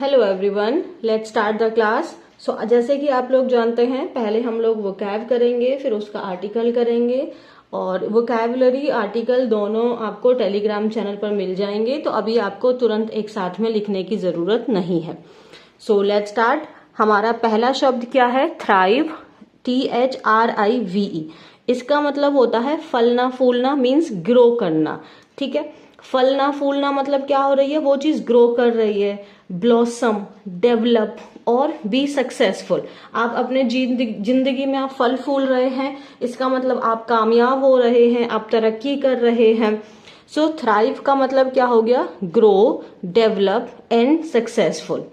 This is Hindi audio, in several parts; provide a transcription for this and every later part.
Hello everyone, let's start the class. जैसे कि आप लोग जानते हैं, पहले हम लोग वोकैब करेंगे, फिर उसका आर्टिकल करेंगे। और वोकैबुलरी आर्टिकल दोनों आपको टेलीग्राम चैनल पर मिल जाएंगे, तो अभी आपको तुरंत एक साथ में लिखने की जरूरत नहीं है। Let's start. हमारा पहला शब्द क्या है? Thrive, THRIVE। इसका मतलब होता है फलना फूलना, मीन्स ग्रो करना। ठीक है, फलना फूलना मतलब क्या हो रही है? वो चीज ग्रो कर रही है। ब्लॉसम, डेवलप और बी सक्सेसफुल। आप अपने जिंदगी में आप फल फूल रहे हैं, इसका मतलब आप कामयाब हो रहे हैं, आप तरक्की कर रहे हैं। थ्राइव का मतलब क्या हो गया? Grow, develop and successful.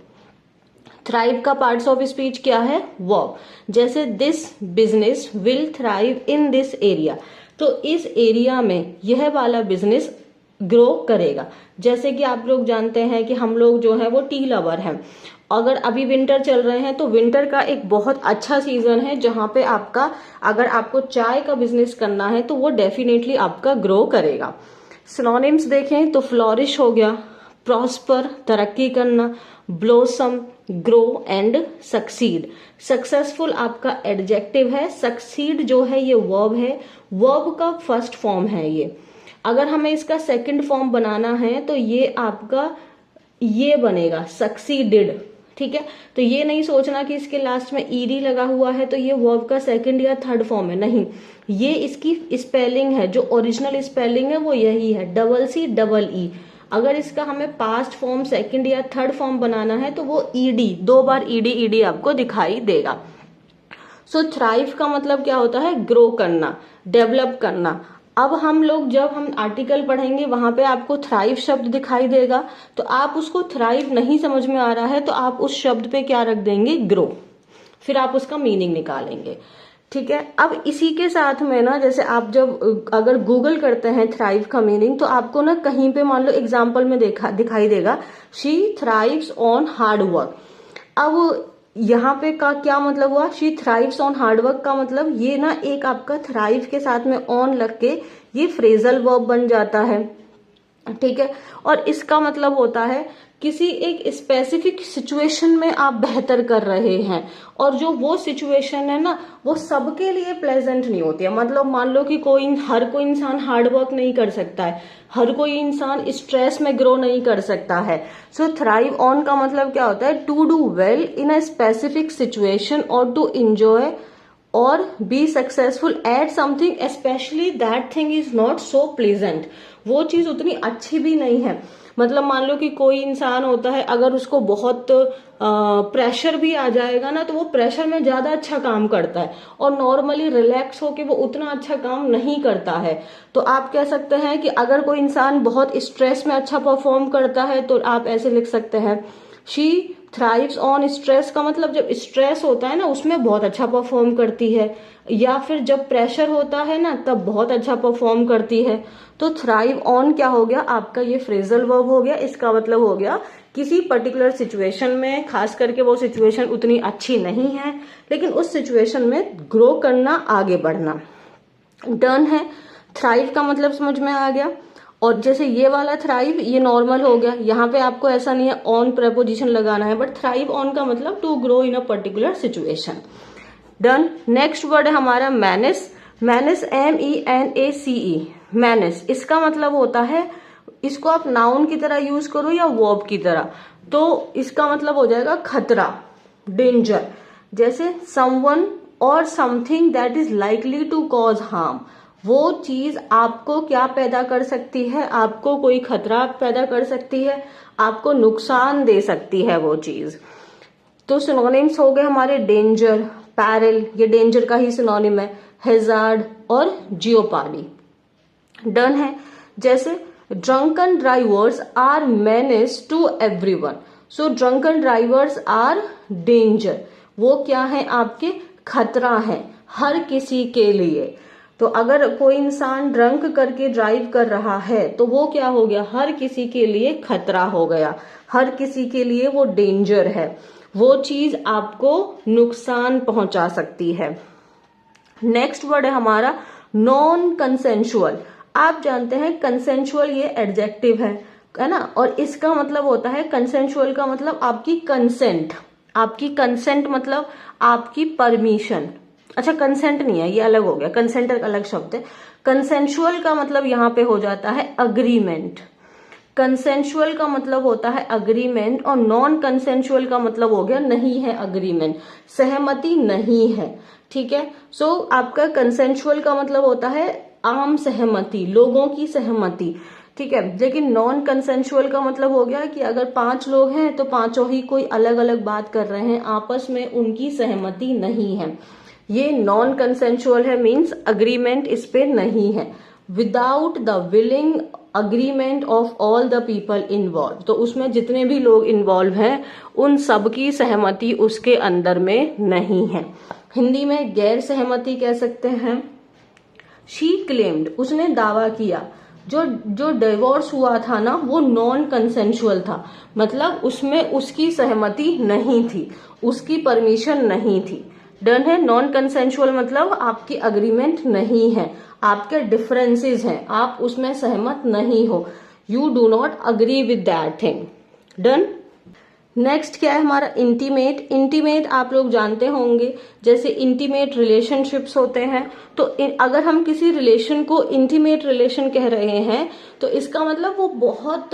Thrive का पार्ट्स ऑफ स्पीच क्या है? वर्ब। जैसे this business will thrive in this area, तो इस एरिया में यह वाला बिजनेस ग्रो करेगा। जैसे कि आप लोग जानते हैं कि हम लोग जो है वो टी लवर हैं। अगर अभी विंटर चल रहे हैं तो विंटर का एक बहुत अच्छा सीजन है जहां पे अगर आपको चाय का बिजनेस करना है तो वो डेफिनेटली आपका ग्रो करेगा। सिनोनिम्स देखें तो फ्लोरिश हो गया, प्रॉस्पर तरक्की करना, blossom grow and succeed. Successful आपका एडजेक्टिव है, सक्सीड जो है ये वर्ब है, वर्ब का फर्स्ट फॉर्म है ये। अगर हमें इसका सेकंड फॉर्म बनाना है तो ये आपका ये बनेगा सक्सीडेड। ठीक है, तो ये नहीं सोचना कि इसके लास्ट में ईडी लगा हुआ है तो ये वर्ब का सेकंड या थर्ड फॉर्म है, नहीं। ये इसकी स्पेलिंग है, जो ओरिजिनल स्पेलिंग है वो यही है, CCEE। अगर इसका हमें पास्ट फॉर्म, सेकंड या थर्ड फॉर्म बनाना है तो वो ईडी, 2 बार ईडी आपको दिखाई देगा। थ्राइव का मतलब क्या होता है? ग्रो करना, डेवलप करना। अब जब हम आर्टिकल पढ़ेंगे वहां पे आपको थ्राइव शब्द दिखाई देगा, तो आप उसको थ्राइव नहीं समझ में आ रहा है तो आप उस शब्द पे क्या रख देंगे? ग्रो। फिर आप उसका मीनिंग निकालेंगे। ठीक है, अब इसी के साथ में ना, जैसे आप जब अगर गूगल करते हैं थ्राइव का मीनिंग, तो आपको ना कहीं पे मान लो एग्जाम्पल में दिखाई देगा, she thrives on hard work. अब यहाँ पे का क्या मतलब हुआ? शी थ्राइव्स ऑन हार्डवर्क का मतलब ये ना एक आपका थ्राइव के साथ में ऑन लग के ये फ्रेजल वर्ब बन जाता है। ठीक है, और इसका मतलब होता है किसी एक स्पेसिफिक सिचुएशन में आप बेहतर कर रहे हैं, और जो वो सिचुएशन है ना वो सबके लिए प्लेजेंट नहीं होती है। मतलब मान लो कि हर कोई इंसान हार्ड वर्क नहीं कर सकता है, हर कोई इंसान स्ट्रेस में ग्रो नहीं कर सकता है। थ्राइव ऑन का मतलब क्या होता है? To do well in a specific situation और टू इंजॉय और be successful at something especially that thing is not so pleasant. वो चीज उतनी अच्छी भी नहीं है। मतलब मान लो कि कोई इंसान होता है, अगर उसको बहुत प्रेशर भी आ जाएगा ना तो वो प्रेशर में ज्यादा अच्छा काम करता है, और नॉर्मली रिलैक्स होके वो उतना अच्छा काम नहीं करता है। तो आप कह सकते हैं कि अगर कोई इंसान बहुत स्ट्रेस में अच्छा परफॉर्म करता है तो आप ऐसे लिख सकते हैं, शी थ्राइव्स ऑन स्ट्रेस का मतलब जब स्ट्रेस होता है ना उसमें बहुत अच्छा परफॉर्म करती है, या फिर जब प्रेशर होता है ना तब बहुत अच्छा परफॉर्म करती है। तो थ्राइव ऑन क्या हो गया? आपका ये फ्रेजल वर्ब हो गया। इसका मतलब हो गया किसी पर्टिकुलर सिचुएशन में, खास करके वो सिचुएशन उतनी अच्छी नहीं है, लेकिन उस सिचुएशन में ग्रो करना, आगे बढ़ना। डन है, थ्राइव का मतलब समझ में आ गया। और जैसे ये वाला थ्राइव ये नॉर्मल हो गया, यहाँ पे आपको ऐसा नहीं है ऑन प्रेपोजिशन लगाना है, बट थ्राइव ऑन का मतलब to grow in a particular situation. Done. Next word है हमारा मैनेस। Menace MENACE, menace. इसका मतलब होता है, इसको आप नाउन की तरह यूज करो या वर्ब की तरह, तो इसका मतलब हो जाएगा खतरा, डेंजर। जैसे समवन और something that is likely to cause harm. वो चीज आपको क्या पैदा कर सकती है? आपको कोई खतरा पैदा कर सकती है, आपको नुकसान दे सकती है वो चीज। तो सिनोनिम्स हो गए हमारे डेंजर, पैरल, ये डेंजर का ही सिनोनिम है, हेजार्ड और जियोपार्डी। डन है। जैसे drunken drivers are menace to everyone. Drunken drivers are danger, वो क्या है? आपके खतरा है हर किसी के लिए। तो अगर कोई इंसान ड्रंक करके ड्राइव कर रहा है तो वो क्या हो गया? हर किसी के लिए खतरा हो गया, हर किसी के लिए वो डेंजर है, वो चीज आपको नुकसान पहुंचा सकती है। नेक्स्ट वर्ड है हमारा नॉन कंसेंशुअल। आप जानते हैं कंसेंशुअल ये एडजेक्टिव है, है ना। और इसका मतलब होता है कंसेंशुअल का मतलब आपकी कंसेंट, आपकी कंसेंट मतलब आपकी परमिशन। अच्छा कंसेंट नहीं है, ये अलग हो गया, कंसेंट एक अलग शब्द है। कंसेंशुअल का मतलब यहाँ पे हो जाता है अग्रीमेंट। कंसेंशुअल का मतलब होता है अग्रीमेंट और नॉन कंसेंशुअल का मतलब हो गया नहीं है अग्रीमेंट, सहमति नहीं है। ठीक है, सो आपका कंसेंशुअल का मतलब होता है आम सहमति, लोगों की सहमति। ठीक है, लेकिन नॉन कंसेंशुअल का मतलब हो गया कि अगर 5 लोग हैं तो पांचों ही कोई अलग अलग बात कर रहे हैं, आपस में उनकी सहमति नहीं है, ये नॉन कंसेंशुअल है, मीन्स अग्रीमेंट इस पे नहीं है। Without the willing agreement of all the people involve, तो उसमें जितने भी लोग इन्वॉल्व हैं उन सब की सहमति उसके अंदर में नहीं है। हिंदी में गैर सहमति कह सकते हैं। शी क्लेम्ड, उसने दावा किया। जो डिवोर्स हुआ था ना वो नॉन कंसेंशुअल था, मतलब उसमें उसकी सहमति नहीं थी, उसकी परमिशन नहीं थी। डन है। नॉन कंसेंशुअल मतलब आपकी अग्रीमेंट नहीं है, आपके डिफरेंसेस हैं, आप उसमें सहमत नहीं हो, you do not agree with that thing. Done. Next क्या है हमारा इंटीमेट। इंटीमेट आप लोग जानते होंगे, जैसे इंटीमेट रिलेशनशिप्स होते हैं, तो अगर हम किसी रिलेशन को इंटीमेट रिलेशन कह रहे हैं तो इसका मतलब वो बहुत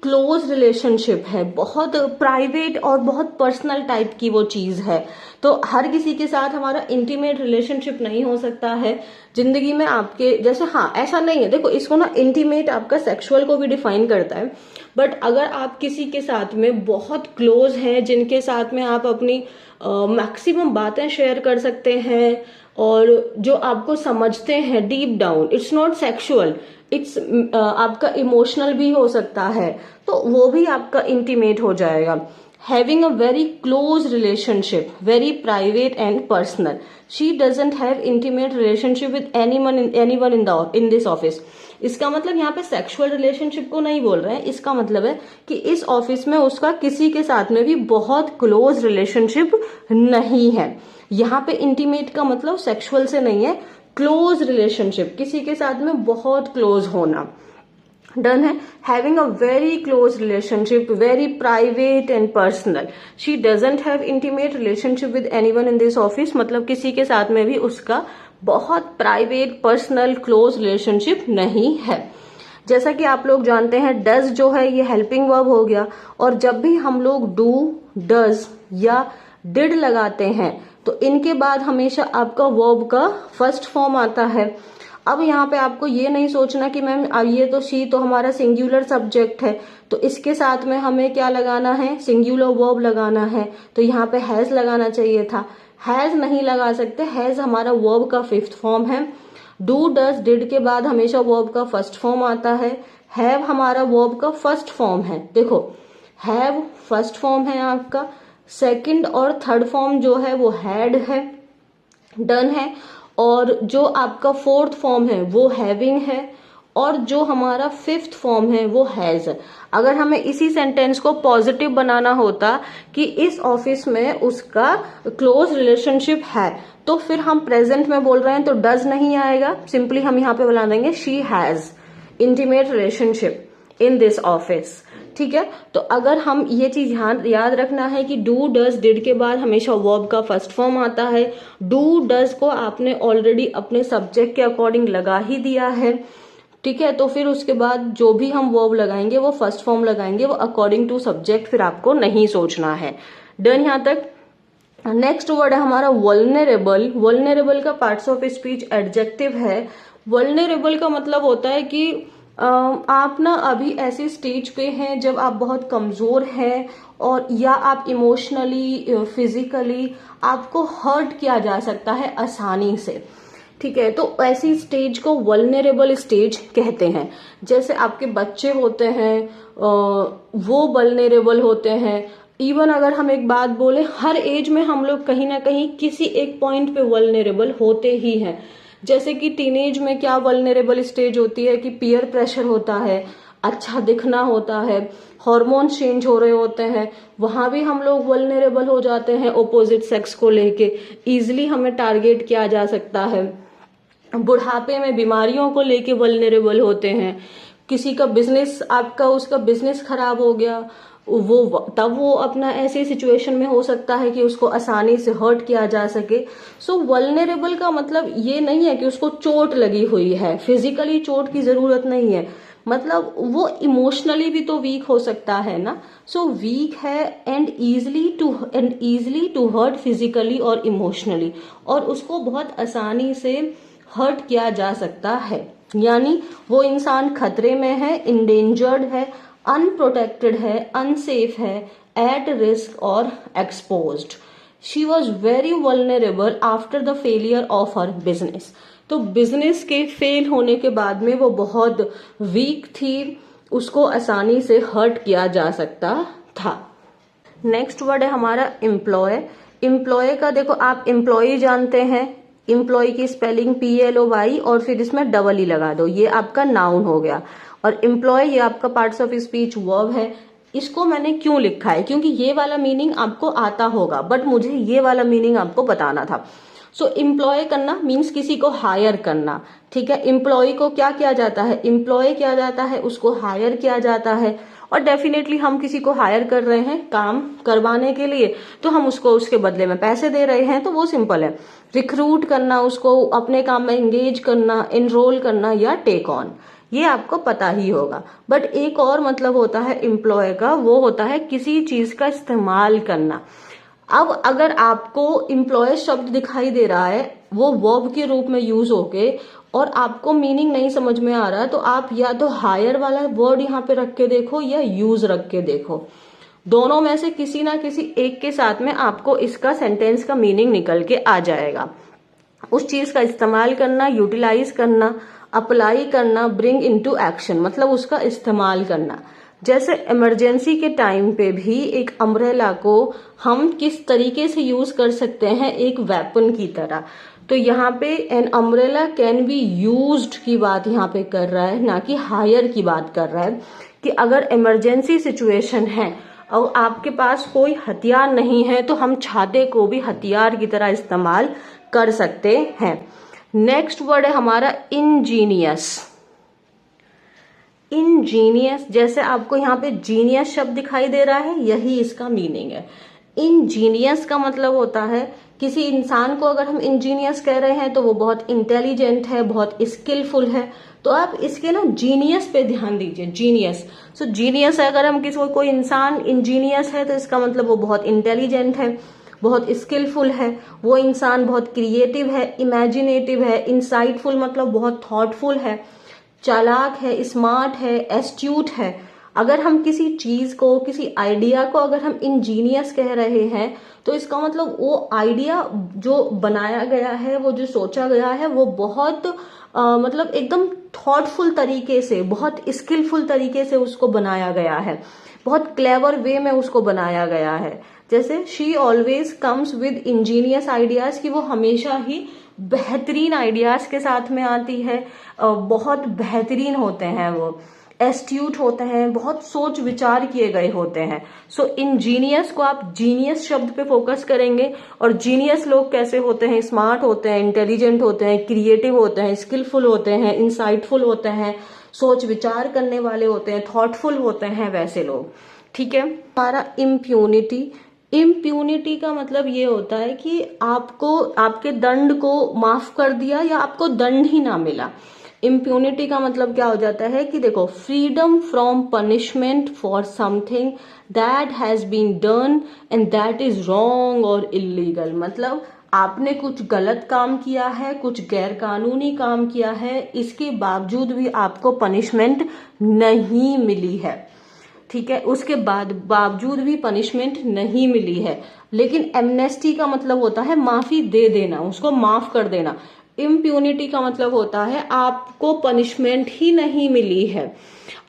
क्लोज रिलेशनशिप है, बहुत प्राइवेट और बहुत पर्सनल टाइप की वो चीज है। तो हर किसी के साथ हमारा इंटीमेट रिलेशनशिप नहीं हो सकता है जिंदगी में आपके, जैसे हाँ ऐसा नहीं है, देखो इसको ना इंटीमेट आपका सेक्सुअल को भी डिफाइन करता है, बट अगर आप किसी के साथ में बहुत क्लोज हैं, जिनके साथ में आप अपनी मैक्सिमम बातें शेयर कर सकते हैं और जो आपको समझते हैं deep down, it's not sexual, it's आपका इमोशनल भी हो सकता है, तो वो भी आपका इंटीमेट हो जाएगा। Having a very close relationship, very private and personal. She doesn't have intimate relationship with anyone in this office. इसका मतलब यहाँ पे सेक्सुअल रिलेशनशिप को नहीं बोल रहे हैं, इसका मतलब है कि इस ऑफिस में उसका किसी के साथ में भी बहुत क्लोज रिलेशनशिप नहीं है। यहाँ पे इंटीमेट का मतलब सेक्सुअल से नहीं है, क्लोज रिलेशनशिप, किसी के साथ में बहुत क्लोज होना। डन है। Having a very close relationship, very private and personal. She doesn't have intimate relationship with anyone in this office, मतलब किसी के साथ में भी उसका बहुत प्राइवेट पर्सनल क्लोज रिलेशनशिप नहीं है। जैसा कि आप लोग जानते हैं डज जो है ये हेल्पिंग वर्ब हो गया, और जब भी हम लोग डू, डज या डिड लगाते हैं तो इनके बाद हमेशा आपका वर्ब का फर्स्ट फॉर्म आता है। अब यहाँ पे आपको ये नहीं सोचना कि मैम ये तो शी तो हमारा सिंगुलर सब्जेक्ट है, तो इसके साथ में हमें क्या लगाना है, सिंगुलर वर्ब लगाना है, तो यहाँ पे हैज लगाना चाहिए था। हैज नहीं लगा सकते, हैज हमारा वर्ब का फिफ्थ फॉर्म है। डू, डज, डिड के बाद हमेशा वर्ब का फर्स्ट फॉर्म आता है। हैव हमारा वर्ब का फर्स्ट फॉर्म है, देखो हैव फर्स्ट फॉर्म है आपका, सेकंड और थर्ड फॉर्म जो है वो हैड है। डन है। और जो आपका फोर्थ फॉर्म है वो हैविंग है, और जो हमारा फिफ्थ फॉर्म है वो हैज है। अगर हमें इसी सेंटेंस को पॉजिटिव बनाना होता कि इस ऑफिस में उसका क्लोज रिलेशनशिप है, तो फिर हम प्रेजेंट में बोल रहे हैं तो डज नहीं आएगा, सिंपली हम यहाँ पे बुला देंगे she has intimate relationship in this office. ठीक है, तो अगर हम ये चीज याद रखना है कि डू, डज, डिड के बाद हमेशा वर्ब का फर्स्ट फॉर्म आता है। डू, डज को आपने ऑलरेडी अपने सब्जेक्ट के अकॉर्डिंग लगा ही दिया है, ठीक है, तो फिर उसके बाद जो भी हम वर्ब लगाएंगे वो फर्स्ट फॉर्म लगाएंगे, वो अकॉर्डिंग टू सब्जेक्ट, फिर आपको नहीं सोचना है। डन यहाँ तक। नेक्स्ट वर्ड है हमारा वल्नरेबल। वल्नरेबल का पार्ट्स ऑफ स्पीच एडजेक्टिव है। वल्नरेबल का मतलब होता है कि आप ना अभी ऐसे स्टेज पे हैं जब आप बहुत कमजोर हैं, और या आप इमोशनली, फिजिकली आपको हर्ट किया जा सकता है आसानी से। ठीक है, तो ऐसी स्टेज को वल्नरेबल स्टेज कहते हैं। जैसे आपके बच्चे होते हैं वो वल्नरेबल होते हैं। इवन अगर हम एक बात बोले, हर एज में हम लोग कहीं ना कहीं किसी एक पॉइंट पे वल्नरेबल होते ही हैं। जैसे कि टीनेज में क्या वल्नरेबल स्टेज होती है कि पीयर प्रेशर होता है, अच्छा दिखना होता है, हार्मोन्स चेंज हो रहे होते हैं, वहां भी हम लोग वल्नरेबल हो जाते हैं ऑपोजिट सेक्स को लेके, इजिली हमें टारगेट किया जा सकता है। बुढ़ापे में बीमारियों को लेके वल्नरेबल होते हैं, किसी का बिजनेस, आपका उसका बिजनेस खराब हो गया, तब वो अपना ऐसी सिचुएशन में हो सकता है कि उसको आसानी से हर्ट किया जा सके। सो वल्नरेबल का मतलब ये नहीं है कि उसको चोट लगी हुई है, फिजिकली चोट की जरूरत नहीं है, मतलब वो इमोशनली भी तो वीक हो सकता है ना। सो वीक है and easily to hurt physically और इमोशनली, और उसको बहुत आसानी से हर्ट किया जा सकता है। यानी वो इंसान खतरे में है, इंडेंजर्ड है, अनप्रोटेक्टेड है, अनसेफ है, एट रिस्क और exposed. She was very vulnerable after the failure of her business. तो बिजनेस के फेल होने के बाद में वो बहुत वीक थी, उसको आसानी से हर्ट किया जा सकता था। नेक्स्ट वर्ड है हमारा एम्प्लॉय। एम्प्लॉय का देखो, आप एम्प्लॉय जानते हैं, एम्प्लॉय की स्पेलिंग PLOY और फिर इसमें डबल ई लगा दो, ये आपका नाउन हो गया। और एम्प्लॉय ये आपका पार्ट्स ऑफ स्पीच वर्ब है। इसको मैंने क्यों लिखा है, क्योंकि ये वाला मीनिंग आपको आता होगा, बट मुझे ये वाला मीनिंग आपको बताना था। सो एम्प्लॉय करना मीन्स किसी को हायर करना, ठीक है। एम्प्लॉय को क्या किया जाता है, एम्प्लॉय किया जाता है, उसको हायर किया जाता है। और डेफिनेटली हम किसी को हायर कर रहे हैं काम करवाने के लिए, तो हम उसको उसके बदले में पैसे दे रहे हैं, तो वो सिंपल है। रिक्रूट करना, उसको अपने काम में एंगेज करना, एनरोल करना या टेक ऑन, ये आपको पता ही होगा। बट एक और मतलब होता है एम्प्लॉय का, वो होता है किसी चीज का इस्तेमाल करना। अब अगर आपको एम्प्लॉय शब्द दिखाई दे रहा है, वो वर्ब के रूप में यूज होके, और आपको मीनिंग नहीं समझ में आ रहा है, तो आप या तो हायर वाला वर्ड यहाँ पे रख के देखो या यूज रख के देखो। दोनों में से किसी ना किसी एक के साथ में आपको इसका सेंटेंस का मीनिंग निकल के आ जाएगा। उस चीज का इस्तेमाल करना, यूटिलाइज करना, अप्लाई करना, ब्रिंग इनटू एक्शन, मतलब उसका इस्तेमाल करना। जैसे इमरजेंसी के टाइम पे भी एक अम्ब्रेला को हम किस तरीके से यूज कर सकते हैं, एक वेपन की तरह। तो यहाँ पे an umbrella can be used की बात यहाँ पे कर रहा है, ना कि हायर की बात कर रहा है। कि अगर इमरजेंसी सिचुएशन है और आपके पास कोई हथियार नहीं है, तो हम छाते को भी हथियार की तरह इस्तेमाल कर सकते हैं। नेक्स्ट वर्ड है हमारा इंजीनियस। इंजीनियस, जैसे आपको यहाँ पे जीनियस शब्द दिखाई दे रहा है, यही इसका मीनिंग है। इंजीनियस का मतलब होता है किसी इंसान को अगर हम इंजीनियस कह रहे हैं तो वो बहुत इंटेलिजेंट है, बहुत स्किलफुल है। तो आप इसके ना जीनियस पे ध्यान दीजिए, जीनियस। सो जीनियस है, अगर हम किसी कोई इंसान इंजीनियस है तो इसका मतलब वो बहुत इंटेलिजेंट है, बहुत स्किलफुल है, वो इंसान बहुत क्रिएटिव है, इमेजिनेटिव है, इंसाइटफुल मतलब बहुत थॉटफुल है, चालाक है, स्मार्ट है, एस्ट्यूट है। अगर हम किसी चीज को, किसी आइडिया को अगर हम इंजीनियस कह रहे हैं, तो इसका मतलब वो आइडिया जो बनाया गया है, वो जो सोचा गया है, वो बहुत मतलब एकदम थॉटफुल तरीके से, बहुत स्किलफुल तरीके से उसको बनाया गया है, बहुत क्लेवर वे में उसको बनाया गया है। जैसे she always comes with Angénieux ideas, कि वो हमेशा ही बेहतरीन आइडियाज के साथ में आती है, बहुत बेहतरीन होते हैं, वो एस्ट्यूट होते हैं, बहुत सोच विचार किए गए होते हैं। सो इंजीनियस को आप जीनियस शब्द पे फोकस करेंगे। और जीनियस लोग कैसे होते हैं, स्मार्ट होते हैं, इंटेलिजेंट होते हैं, क्रिएटिव होते हैं, स्किलफुल होते हैं, इंसाइटफुल होते हैं, सोच विचार करने वाले होते हैं, थॉटफुल होते हैं, वैसे लोग। ठीक है। हमारा इम्प्यूनिटी। इम्प्यूनिटी का मतलब ये होता है कि आपको आपके दंड को माफ कर दिया या आपको दंड ही ना मिला। इम्प्यूनिटी का मतलब क्या हो जाता है कि देखो, freedom from punishment for something that has been done and that is wrong और इलीगल। मतलब आपने कुछ गलत काम किया है, कुछ गैर कानूनी काम किया है, इसके बावजूद भी आपको पनिशमेंट नहीं मिली है। ठीक है, उसके बाद बावजूद भी पनिशमेंट नहीं मिली है। लेकिन एमनेस्टी का मतलब होता है माफी दे देना, उसको माफ कर देना। इम्प्यूनिटी का मतलब होता है आपको पनिशमेंट ही नहीं मिली है,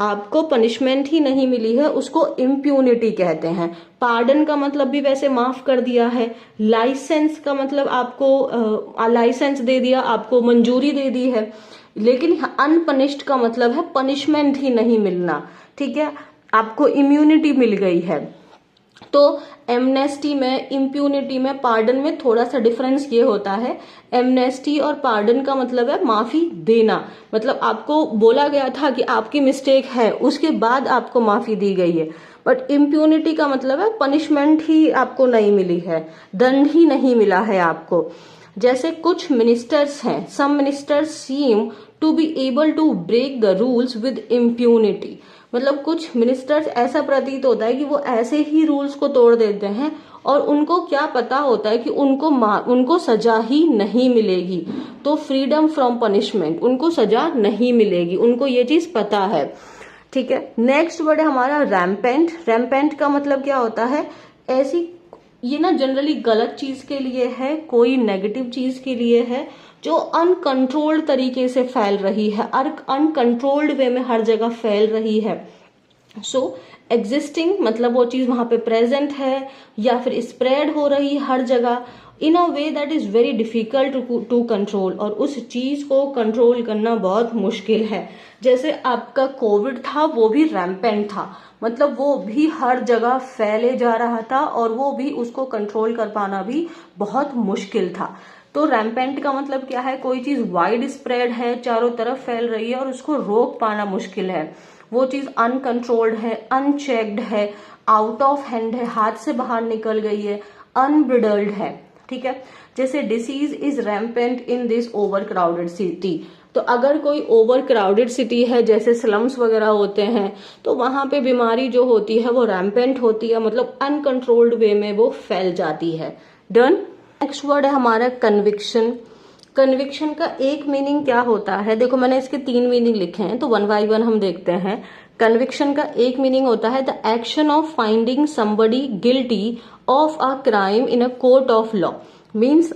आपको पनिशमेंट ही नहीं मिली है, उसको इम्प्यूनिटी कहते हैं। पार्डन का मतलब भी वैसे माफ कर दिया है। लाइसेंस का मतलब आपको लाइसेंस दे दिया, आपको मंजूरी दे दी है। लेकिन अनपनिश्ड का मतलब है पनिशमेंट ही नहीं मिलना। ठीक है, आपको इम्यूनिटी मिल गई है। तो एमनेस्टी में, इम्प्यूनिटी में, पार्डन में थोड़ा सा डिफरेंस ये होता है। एमनेस्टी और पार्डन का मतलब है माफी देना, मतलब आपको बोला गया था कि आपकी मिस्टेक है, उसके बाद आपको माफी दी गई है। बट इम्प्यूनिटी का मतलब है पनिशमेंट ही आपको नहीं मिली है, दंड ही नहीं मिला है आपको। जैसे कुछ मिनिस्टर्स हैं, some ministers seem to be able to break the rules with impunity, मतलब कुछ मिनिस्टर्स ऐसा प्रतीत होता है कि वो ऐसे ही रूल्स को तोड़ देते हैं और उनको क्या पता होता है कि उनको सजा ही नहीं मिलेगी, तो फ्रीडम फ्रॉम पनिशमेंट, उनको सजा नहीं मिलेगी, उनको ये चीज पता है। ठीक है, नेक्स्ट वर्ड है हमारा रैम्पेंट। रैम्पेंट का मतलब क्या होता है, ऐसी, ये ना जनरली गलत चीज के लिए है, कोई नेगेटिव चीज के लिए है, जो अनकंट्रोल्ड तरीके से फैल रही है, अनकंट्रोल्ड वे में हर जगह फैल रही है। सो एग्जिस्टिंग मतलब वो चीज वहां पे प्रेजेंट है या फिर स्प्रेड हो रही है हर जगह in a way that is very difficult to control, और उस चीज को कंट्रोल करना बहुत मुश्किल है। जैसे आपका कोविड था, वो भी रैम्पेंट था, मतलब वो भी हर जगह फैले जा रहा था और वो भी, उसको कंट्रोल कर पाना भी बहुत मुश्किल था। तो रैम्पेंट का मतलब क्या है, कोई चीज वाइड स्प्रेड है, चारों तरफ फैल रही है और उसको रोक पाना मुश्किल है। वो चीज अनकंट्रोल्ड है, अनचेक्ड है, आउट ऑफ हैंड है, हाथ से बाहर निकल गई है, अनब्रिडल्ड है। ठीक है, जैसे disease is rampant in this over crowded city, तो अगर कोई ओवर क्राउडेड सिटी है, जैसे स्लम्स वगैरह होते हैं, तो वहां पे बीमारी जो होती है वो रैम्पेंट होती है, मतलब अनकंट्रोल्ड वे में वो फैल जाती है। डन। नेक्स्ट वर्ड है हमारा कन्विक्शन। कन्विक्शन का एक मीनिंग क्या होता है, देखो मैंने इसके 3 मीनिंग लिखे हैं, तो वन बाय वन हम देखते हैं। कन्विक्शन का एक मीनिंग होता है the action of finding somebody guilty of a crime in a court of law, means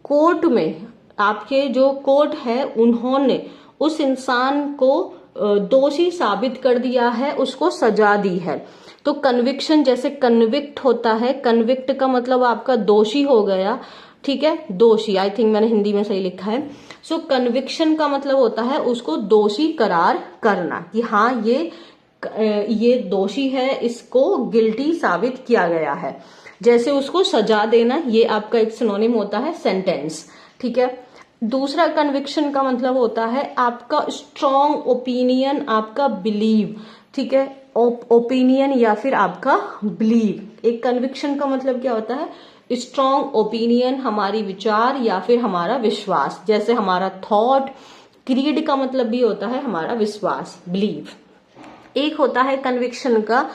court में, आपके जो कोर्ट है उन्होंने उस इंसान को दोषी साबित कर दिया है, उसको सजा दी है। तो कन्विक्शन, जैसे कन्विक्ट होता है, कन्विक्ट का मतलब आपका दोषी हो गया, ठीक है, दोषी, आई थिंक मैंने हिंदी में सही लिखा है। सो कन्विक्शन का मतलब होता है उसको दोषी करार करना, कि हाँ ये दोषी है, इसको गिल्टी साबित किया गया है, जैसे उसको सजा देना, ये आपका एक सिनोनिम होता है सेंटेंस। ठीक है, दूसरा कन्विक्शन का मतलब होता है आपका स्ट्रॉन्ग ओपिनियन, आपका बिलीव। ठीक है, ओपिनियन या फिर आपका बिलीव। एक कन्विक्शन का मतलब क्या होता है, स्ट्रॉन्ग ओपिनियन, हमारी विचार या फिर हमारा विश्वास, जैसे हमारा थॉट। क्रीड का मतलब भी होता है हमारा विश्वास, बिलीव। एक होता है कन्विक्शन का,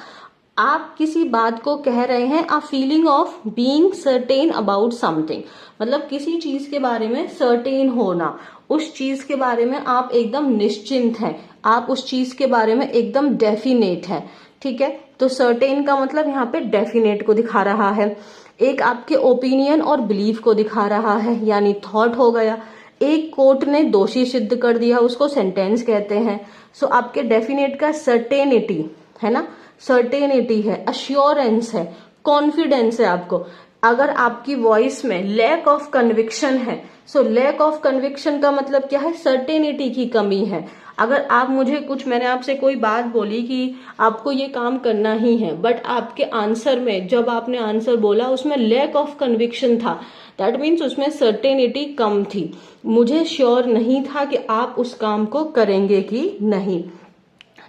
आप किसी बात को कह रहे हैं, a feeling of being certain about something, मतलब किसी चीज के बारे में सर्टेन होना, उस चीज के बारे में आप एकदम निश्चिंत हैं, आप उस चीज के बारे में एकदम डेफिनेट हैं। ठीक है, तो सर्टेन का मतलब यहाँ पे डेफिनेट को दिखा रहा है। एक आपके ओपिनियन और बिलीफ को दिखा रहा है, यानी थॉट हो गया। एक कोर्ट ने दोषी सिद्ध कर दिया, उसको सेंटेंस कहते हैं। सो आपके डेफिनेट का सर्टेनिटी है ना, सर्टेनिटी है, अश्योरेंस है, कॉन्फिडेंस है आपको। अगर आपकी वॉइस में लैक ऑफ कन्विक्शन है, सो लैक ऑफ कन्विक्शन का मतलब क्या है, सर्टेनिटी की कमी है। अगर आप मुझे कुछ, मैंने आपसे कोई बात बोली कि आपको ये काम करना ही है, बट आपके आंसर में, जब आपने आंसर बोला उसमें लैक ऑफ कन्विक्शन था, दैट मीन्स उसमें सर्टेनिटी कम थी, मुझे श्योर नहीं था कि आप उस काम को करेंगे कि नहीं।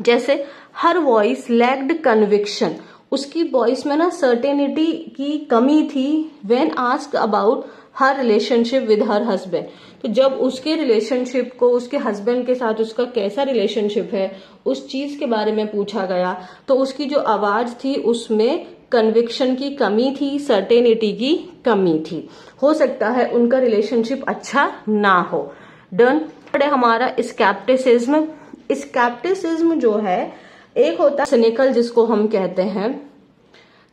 जैसे हर वॉइस लैक्ड कन्विक्शन, उसकी वॉइस में ना सर्टेनिटी की कमी थी when asked about her relationship with her husband, तो जब उसके रिलेशनशिप को, उसके हस्बैंड के साथ उसका कैसा रिलेशनशिप है, उस चीज के बारे में पूछा गया, तो उसकी जो आवाज थी उसमें कन्विक्शन की कमी थी, सर्टेनिटी की कमी थी। हो सकता है उनका रिलेशनशिप अच्छा ना हो। डन। हमारा स्केप्टिसिज्म। स्केप्टिसिज्म जो है, एक होता है सिनिकल, जिसको हम कहते हैं,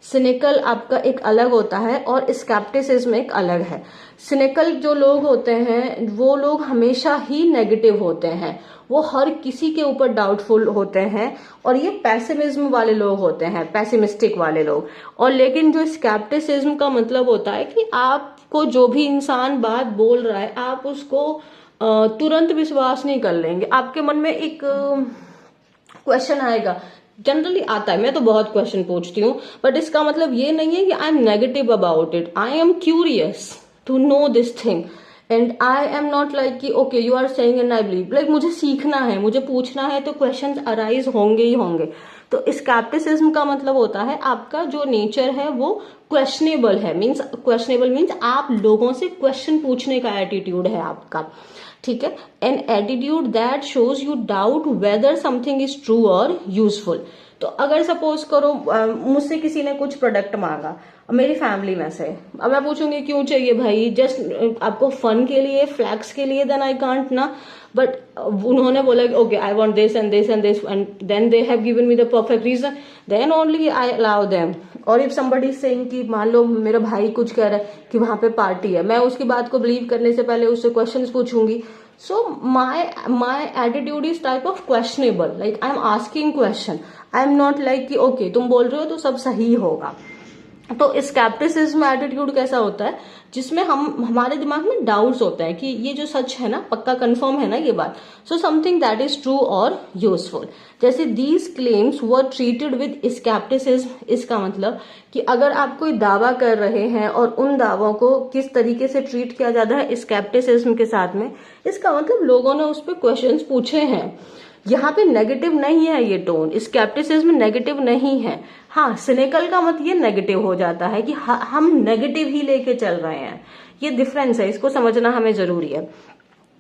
सिनिकल आपका एक अलग होता है और स्केप्टिसिज्म एक अलग है। सिनिकल जो लोग होते हैं, वो लोग हमेशा ही नेगेटिव होते हैं, वो हर किसी के ऊपर डाउटफुल होते हैं, और ये पैसिमिज्म वाले लोग होते हैं, पैसिमिस्टिक वाले लोग। और लेकिन जो स्केप्टिसिज्म का मतलब होता है कि आपको जो भी इंसान बात बोल रहा है, आप उसको तुरंत विश्वास नहीं कर लेंगे। आपके मन में एक क्वेश्चन आएगा जनरली आता है, मैं तो बहुत क्वेश्चन पूछती हूँ, बट इसका मतलब ये नहीं है कि I am negative about it, I am curious to know this thing and I am not like कि okay you are saying and I believe, like मुझे सीखना है, मुझे पूछना है, तो क्वेश्चंस अराइज होंगे ही होंगे। तो स्केप्टिसिज्म का मतलब होता है आपका जो नेचर है वो क्वेश्चनेबल है, मीन्स क्वेश्चनेबल मीन्स आप लोगों से क्वेश्चन पूछने का एटीट्यूड है आपका, ठीक है। An attitude that shows you doubt whether something is true और यूजफुल। तो अगर सपोज करो मुझसे किसी ने कुछ प्रोडक्ट मांगा मेरी फैमिली में से, अब मैं पूछूंगी क्यों चाहिए भाई, जस्ट आपको फन के लिए, फ्लैक्स के लिए, देन आई कांट ना, बट उन्होंने बोला कि okay I want this and this and this and then they have given me the perfect reason, then only I allow them. और इफ समबडी सेइंग कि मान लो मेरा भाई कुछ कह रहा है कि वहां पे पार्टी है, मैं उसकी बात को बिलीव करने से पहले उससे क्वेश्चंस पूछूंगी। So my attitude is type of questionable, like I'm asking question, I'm not like कि okay तुम बोल रहे हो तो सब सही होगा। तो स्केप्टिसिज्म एटीट्यूड कैसा होता है जिसमें हमारे दिमाग में डाउट्स होते हैं कि ये जो सच है ना, पक्का कंफर्म है ना ये बात, so something that is true और यूजफुल। जैसे these claims were treated with scepticism, इसका मतलब कि अगर आप कोई दावा कर रहे हैं और उन दावों को किस तरीके से ट्रीट किया जाता है स्केप्टिसिज्म के साथ में, इसका मतलब लोगों ने उस पर क्वेश्चंस पूछे हैं। यहाँ पे नेगेटिव नहीं है ये टोन, स्केप्टिसिज्म नेगेटिव नहीं है। हाँ, सिनिकल का मत ये नेगेटिव हो जाता है कि हम नेगेटिव ही लेके चल रहे हैं, ये डिफरेंस है, इसको समझना हमें जरूरी है।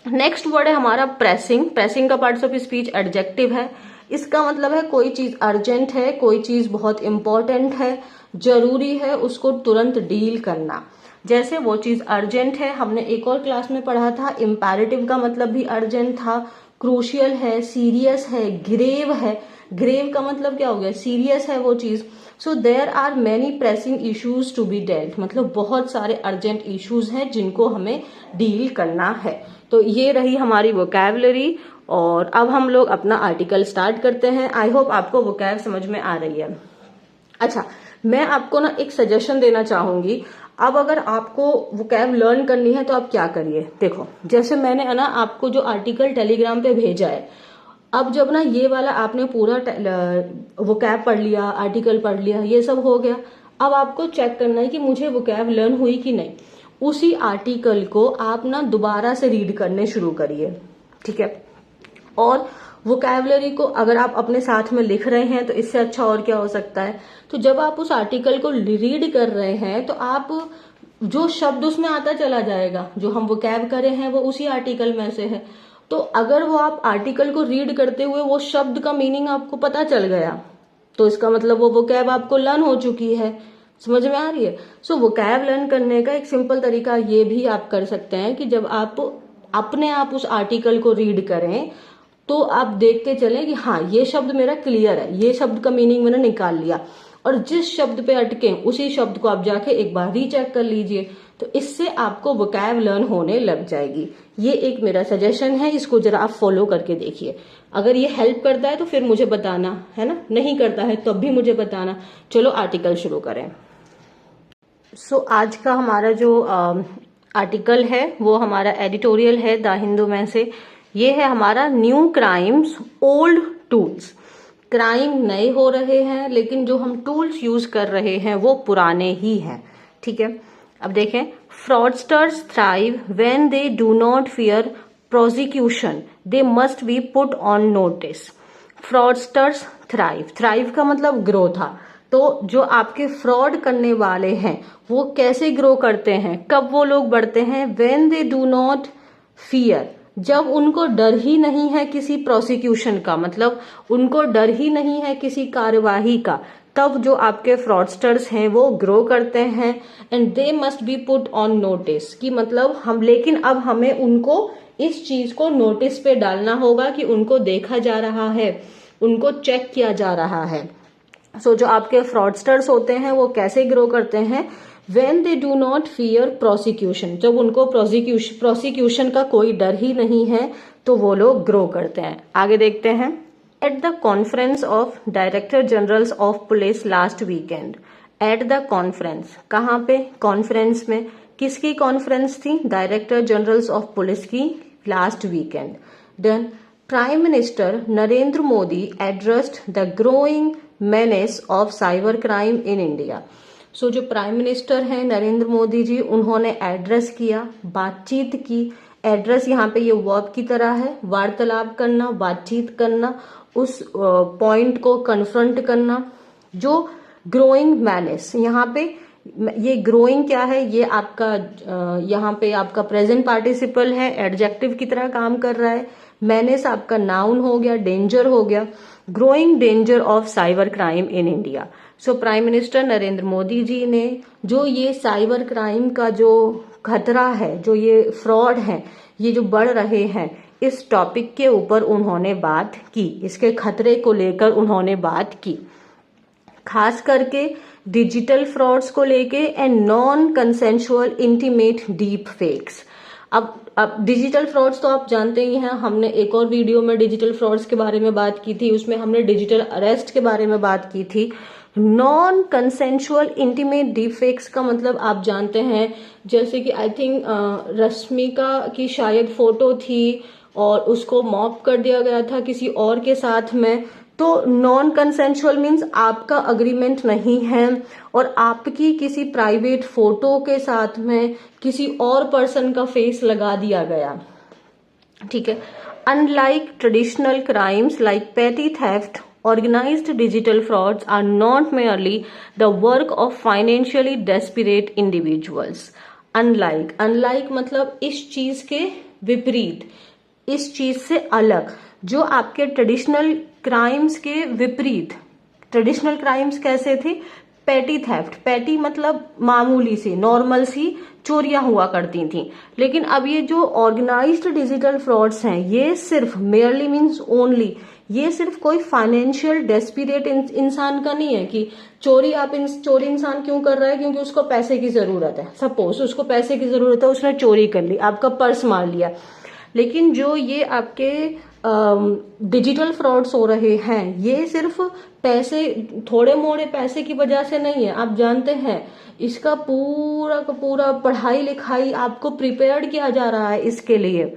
नेक्स्ट वर्ड है हमारा प्रेसिंग। प्रेसिंग का पार्ट्स ऑफ स्पीच एडजेक्टिव है। इसका मतलब है कोई चीज अर्जेंट है, कोई चीज बहुत इंपॉर्टेंट है, जरूरी है उसको तुरंत डील करना। जैसे वो चीज अर्जेंट है, हमने एक और क्लास में पढ़ा था, इम्पेरेटिव का मतलब भी अर्जेंट था, क्रूशियल है, सीरियस है, ग्रेव है। ग्रेव का मतलब क्या हो गया, सीरियस है वो चीज। So there are many pressing issues to be dealt, मतलब बहुत सारे अर्जेंट इश्यूज हैं जिनको हमें डील करना है। तो ये रही हमारी वोकैबुलरी, और अब हम लोग अपना आर्टिकल स्टार्ट करते हैं। आई होप आपको वोकैब समझ में आ रही है। अच्छा, मैं आपको ना एक सजेशन देना चाहूंगी। अब अगर आपको वोकैब लर्न करनी है तो आप क्या करिए, देखो जैसे मैंने है ना आपको जो आर्टिकल टेलीग्राम पे भेजा है, अब जब ना ये वाला आपने पूरा वोकैब पढ़ लिया, आर्टिकल पढ़ लिया, ये सब हो गया, अब आपको चेक करना है कि मुझे वोकैब लर्न हुई कि नहीं। उसी आर्टिकल को आप ना दोबारा से रीड करने शुरू करिए, ठीक है। और वोकैबुलरी को अगर आप अपने साथ में लिख रहे हैं तो इससे अच्छा और क्या हो सकता है। तो जब आप उस आर्टिकल को रीड कर रहे हैं तो आप जो शब्द उसमें आता चला जाएगा, जो हम वोकैब करे हैं वो उसी आर्टिकल में से है। तो अगर वो आप आर्टिकल को रीड करते हुए वो शब्द का मीनिंग आपको पता चल गया तो इसका मतलब वो वोकैब आपको लर्न हो चुकी है। समझ में आ रही है। सो वोकैब लर्न करने का एक सिंपल तरीका ये भी आप कर सकते हैं कि जब आप अपने आप उस आर्टिकल को रीड करें तो आप देखते चलें कि हाँ ये शब्द मेरा क्लियर है, ये शब्द का मीनिंग मैंने निकाल लिया, और जिस शब्द पे अटके उसी शब्द को आप जाके एक बार रीचेक कर लीजिए। तो इससे आपको वोकैब लर्न होने लग जाएगी। ये एक मेरा सजेशन है, इसको जरा आप फॉलो करके देखिए। अगर ये हेल्प करता है तो फिर मुझे बताना, है ना, नहीं करता है तो भी मुझे बताना। चलो आर्टिकल शुरू करें। सो आज का हमारा जो आर्टिकल है वो हमारा एडिटोरियल है द हिंदू में से। ये है हमारा new crimes old tools. Crime नए हो रहे हैं लेकिन जो हम टूल्स यूज कर रहे हैं वो पुराने ही हैं, ठीक है। अब देखें, fraudsters thrive when they do not fear prosecution, they must be put on notice. Fraudsters thrive, thrive का मतलब ग्रो था। तो जो आपके फ्रॉड करने वाले हैं वो कैसे ग्रो करते हैं, कब वो लोग बढ़ते हैं, when they do not fear, जब उनको डर ही नहीं है किसी प्रोसिक्यूशन का, मतलब उनको डर ही नहीं है किसी कार्यवाही का, तब जो आपके फ्रॉडस्टर्स हैं वो ग्रो करते हैं। And they must be put on notice, की मतलब हम, लेकिन अब हमें उनको इस चीज को नोटिस पे डालना होगा कि उनको देखा जा रहा है, उनको चेक किया जा रहा है। सो जो आपके फ्रॉडस्टर्स होते हैं वो कैसे ग्रो करते हैं, When they do not fear prosecution, जब उनको प्रोसिक्यूशन का कोई डर ही नहीं है तो वो लोग ग्रो करते हैं। आगे देखते हैं। At the conference of director generals of police last weekend, at the conference, कहाँ पे, कॉन्फ्रेंस में। किसकी कॉन्फ्रेंस थी, डायरेक्टर जनरल्स ऑफ पुलिस की, last weekend. Then Prime Minister Narendra Modi addressed the growing menace of cybercrime in India. सो जो प्राइम मिनिस्टर हैं नरेंद्र मोदी जी, उन्होंने एड्रेस किया, बातचीत की। एड्रेस यहाँ पे ये वर्ब की तरह है, वार्तालाप करना, बातचीत करना, उस पॉइंट को कन्फ्रंट करना। जो ग्रोइंग मैनेस, यहाँ पे ये ग्रोइंग क्या है, ये आपका यहाँ पे आपका प्रेजेंट पार्टिसिपल है, एडजेक्टिव की तरह काम कर रहा है। मैनेस आपका नाउन हो गया, डेंजर हो गया। Growing danger of cyber crime in India. So prime minister Narendra Modi ji ने जो ये साइबर क्राइम का जो खतरा है, जो ये फ्रॉड है, ये जो बढ़ रहे हैं, इस टॉपिक के ऊपर उन्होंने बात की, इसके खतरे को लेकर उन्होंने बात की, खास करके डिजिटल फ्रॉड्स को लेके and non consensual intimate deep fakes. अब डिजिटल फ्रॉड्स तो आप जानते ही हैं, हमने एक और वीडियो में डिजिटल फ्रॉड्स के बारे में बात की थी, उसमें हमने डिजिटल अरेस्ट के बारे में बात की थी। Non consensual intimate deep fakes का मतलब आप जानते हैं, जैसे कि आई थिंक रश्मिका की शायद फोटो थी और उसको मॉप कर दिया गया था किसी और के साथ में। तो नॉन कंसेंशुअल मीन्स आपका अग्रीमेंट नहीं है और आपकी किसी प्राइवेट फोटो के साथ में किसी और पर्सन का फेस लगा दिया गया, ठीक है। अनलाइक ट्रेडिशनल क्राइम्स लाइक पेटी theft, organized digital frauds are not merely the work of financially desperate individuals. Unlike मतलब इस चीज के विपरीत, इस चीज से अलग, जो आपके ट्रेडिशनल क्राइम्स के विपरीत। ट्रेडिशनल क्राइम्स कैसे थे? पेटी थेफ्ट, पेटी मतलब मामूली सी, नॉर्मल सी चोरियां हुआ करती थी। लेकिन अब ये जो ऑर्गेनाइज्ड डिजिटल फ्रॉड्स हैं, ये सिर्फ मेयरली मीन्स ओनली, ये सिर्फ कोई फाइनेंशियल डेस्पिरेट इंसान का नहीं है कि चोरी चोरी इंसान क्यों कर रहा है, क्योंकि उसको पैसे की जरूरत है। सपोज उसको पैसे की जरूरत है, उसने चोरी कर ली, आपका पर्स मार लिया। लेकिन जो ये आपके डिजिटल फ्रॉड्स हो रहे हैं, ये सिर्फ पैसे, थोड़े मोड़े पैसे की वजह से नहीं है। आप जानते हैं इसका पूरा का पूरा पढ़ाई लिखाई आपको प्रिपेयर्ड किया जा रहा है इसके लिए।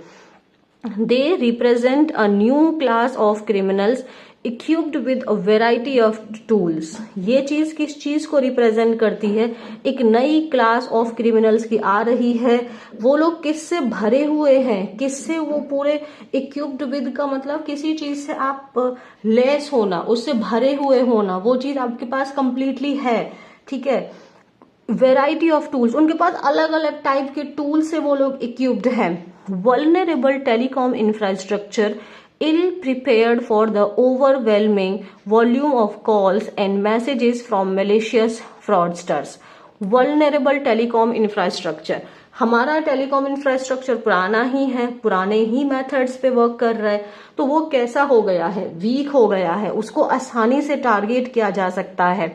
They represent a new class of criminals equipped with a variety of tools. ये चीज किस चीज को रिप्रेजेंट करती है? एक नई क्लास ऑफ क्रिमिनल्स की आ रही है। वो लोग किससे भरे हुए हैं, किससे वो पूरे इक्विप्ड विद का मतलब किसी चीज से आप लेस होना, उससे भरे हुए होना, वो चीज आपके पास कंप्लीटली है, ठीक है। वेराइटी ऑफ टूल्स, उनके पास अलग अलग टाइप के टूल से वो लोग इक्विप्ड हैं। Vulnerable telecom infrastructure ill prepared for the overwhelming volume of calls and messages from malicious fraudsters. Vulnerable telecom infrastructure, हमारा टेलीकॉम इंफ्रास्ट्रक्चर पुराना ही है, पुराने ही मेथड्स पे वर्क कर रहा है, तो वो कैसा हो गया है? वीक हो गया है, उसको आसानी से टारगेट किया जा सकता है।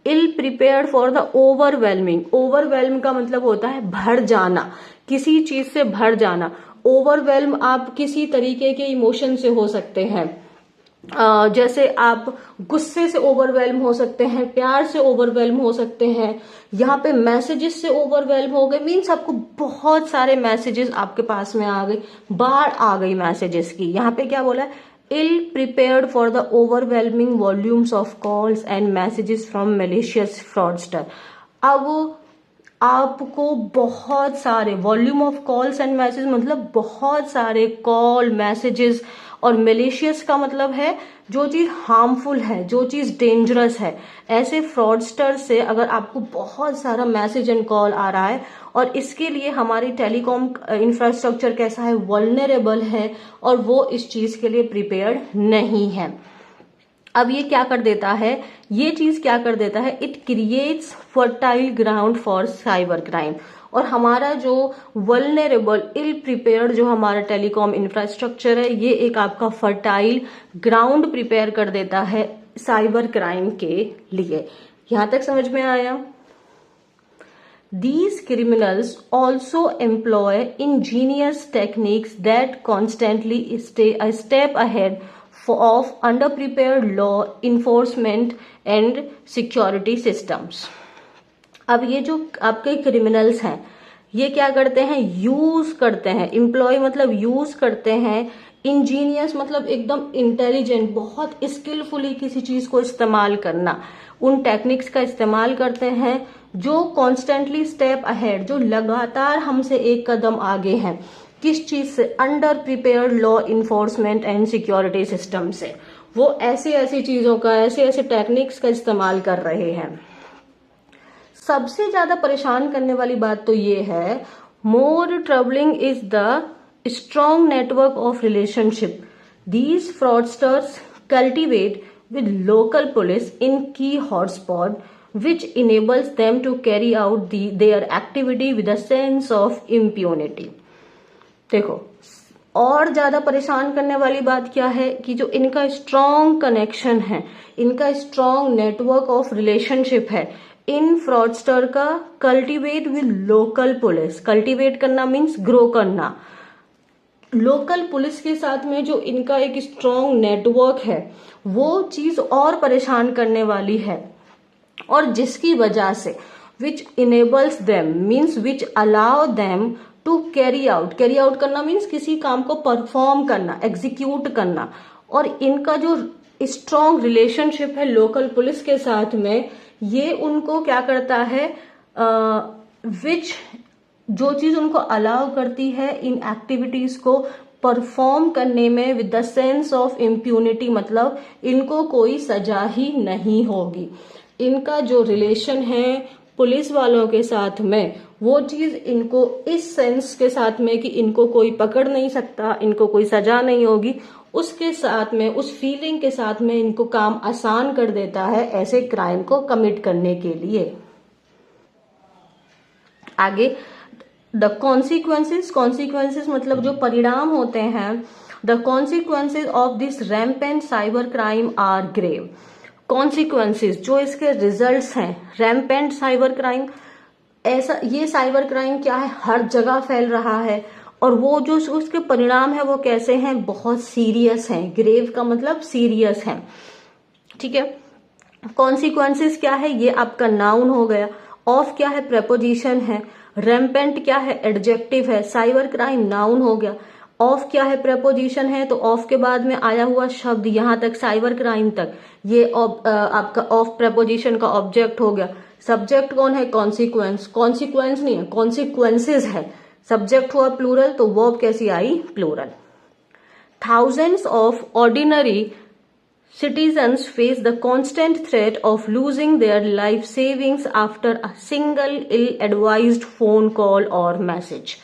Ill prepared for the overwhelming, overwhelm का मतलब होता है भर जाना, किसी चीज से भर जाना। ओवरवेलम आप किसी तरीके के इमोशन से हो सकते हैं, जैसे आप गुस्से से ओवरवेलम हो सकते हैं, प्यार से ओवरवेलम हो सकते हैं। यहाँ पे मैसेजेस से ओवरवेलम हो गए, मीन्स आपको बहुत सारे मैसेजेस आपके पास में आ गए, बाढ़ आ गई मैसेजेस की। यहाँ पे क्या बोला है? ill prepared for the overwhelming volumes of calls and messages from malicious fraudster. अब आपको बहुत सारे volume of calls and message मतलब बहुत सारे कॉल मैसेजेस, और मेलिशियस का मतलब है जो चीज हार्मफुल है, जो चीज डेंजरस है। ऐसे फ्रॉडस्टर से अगर आपको बहुत सारा मैसेज एंड कॉल आ रहा है, और इसके लिए हमारी टेलीकॉम इंफ्रास्ट्रक्चर कैसा है? वल्नरेबल है, और वो इस चीज के लिए प्रिपेयर्ड नहीं है। अब ये क्या कर देता है? ये चीज क्या कर देता है? It creates fertile ground for cyber crime. और हमारा जो वल्नरेबल इल प्रिपेयर्ड जो हमारा टेलीकॉम इंफ्रास्ट्रक्चर है, ये एक आपका फर्टाइल ग्राउंड प्रिपेयर कर देता है साइबर क्राइम के लिए। यहां तक समझ में आया? These criminals also employ ingenious techniques that constantly stay a step ahead of underprepared law enforcement and security systems. अब ये जो आपके क्रिमिनल्स हैं, ये क्या करते हैं? यूज करते हैं, एम्प्लॉय मतलब यूज करते हैं इंजीनियस मतलब एकदम इंटेलिजेंट, बहुत स्किलफुली किसी चीज को इस्तेमाल करना, उन टेक्निक्स का इस्तेमाल करते हैं जो कॉन्स्टेंटली स्टेप अहेड, जो लगातार हमसे एक कदम आगे हैं। किस चीज से? Under prepared law enforcement and security system से। वो ऐसी ऐसी चीजों का, ऐसे ऐसे टेक्निक्स का इस्तेमाल कर रहे हैं। सबसे ज्यादा परेशान करने वाली बात तो ये है, more troubling is the strong network of relationship these fraudsters cultivate with local police in key hotspot, which enables them to carry out their activity with a sense of impunity। देखो, और ज्यादा परेशान करने वाली बात क्या है कि जो इनका स्ट्रॉन्ग कनेक्शन है, इनका स्ट्रॉन्ग नेटवर्क ऑफ रिलेशनशिप है इन फ्रॉडस्टर का, cultivate with local police. Cultivate करना मीन्स ग्रो करना। लोकल पुलिस के साथ में जो इनका एक स्ट्रॉन्ग नेटवर्क है, वो चीज और परेशान करने वाली है, और जिसकी वजह से which enables them means which allow them to carry out. Carry out करना मीन्स किसी काम को परफॉर्म करना, एग्जीक्यूट करना। और इनका जो स्ट्रॉन्ग रिलेशनशिप है लोकल पुलिस के साथ में, ये उनको क्या करता है, विच जो चीज उनको अलाउ करती है इन एक्टिविटीज को परफॉर्म करने में with the sense of impunity, मतलब इनको कोई सजा ही नहीं होगी। इनका जो रिलेशन है पुलिस वालों के साथ में, वो चीज इनको इस सेंस के साथ में कि इनको कोई पकड़ नहीं सकता, इनको कोई सजा नहीं होगी, उसके साथ में, उस फीलिंग के साथ में इनको काम आसान कर देता है ऐसे क्राइम को कमिट करने के लिए। आगे द कॉन्सिक्वेंसेस मतलब जो परिणाम होते हैं, the consequences of this rampant cyber crime are grave. Consequences जो इसके रिजल्ट्स हैं, रैम्पेंट साइबर क्राइम, ऐसा ये साइबर क्राइम क्या है, हर जगह फैल रहा है, और वो जो उसके परिणाम है वो कैसे हैं, बहुत सीरियस हैं। ग्रेव का मतलब सीरियस है, ठीक है। कॉन्सिक्वेंसेस क्या है, ये आपका नाउन हो गया। ऑफ क्या है, प्रेपोजिशन है। रैम्पेंट क्या है, एडजेक्टिव है। साइबर क्राइम नाउन हो गया। ऑफ क्या है, प्रेपोजिशन है, तो ऑफ के बाद में आया हुआ शब्द यहां तक साइबर क्राइम तक, ये आपका ऑफ प्रेपोजिशन का ऑब्जेक्ट हो गया। सब्जेक्ट कौन है, कॉन्सिक्वेंस। कॉन्सिक्वेंस नहीं है, कॉन्सिक्वेंसेस है। सब्जेक्ट हुआ प्लूरल, तो वर्ब कैसी आई, plural. Thousands of ordinary citizens face the constant threat of losing their life savings after a single ill-advised phone call or message.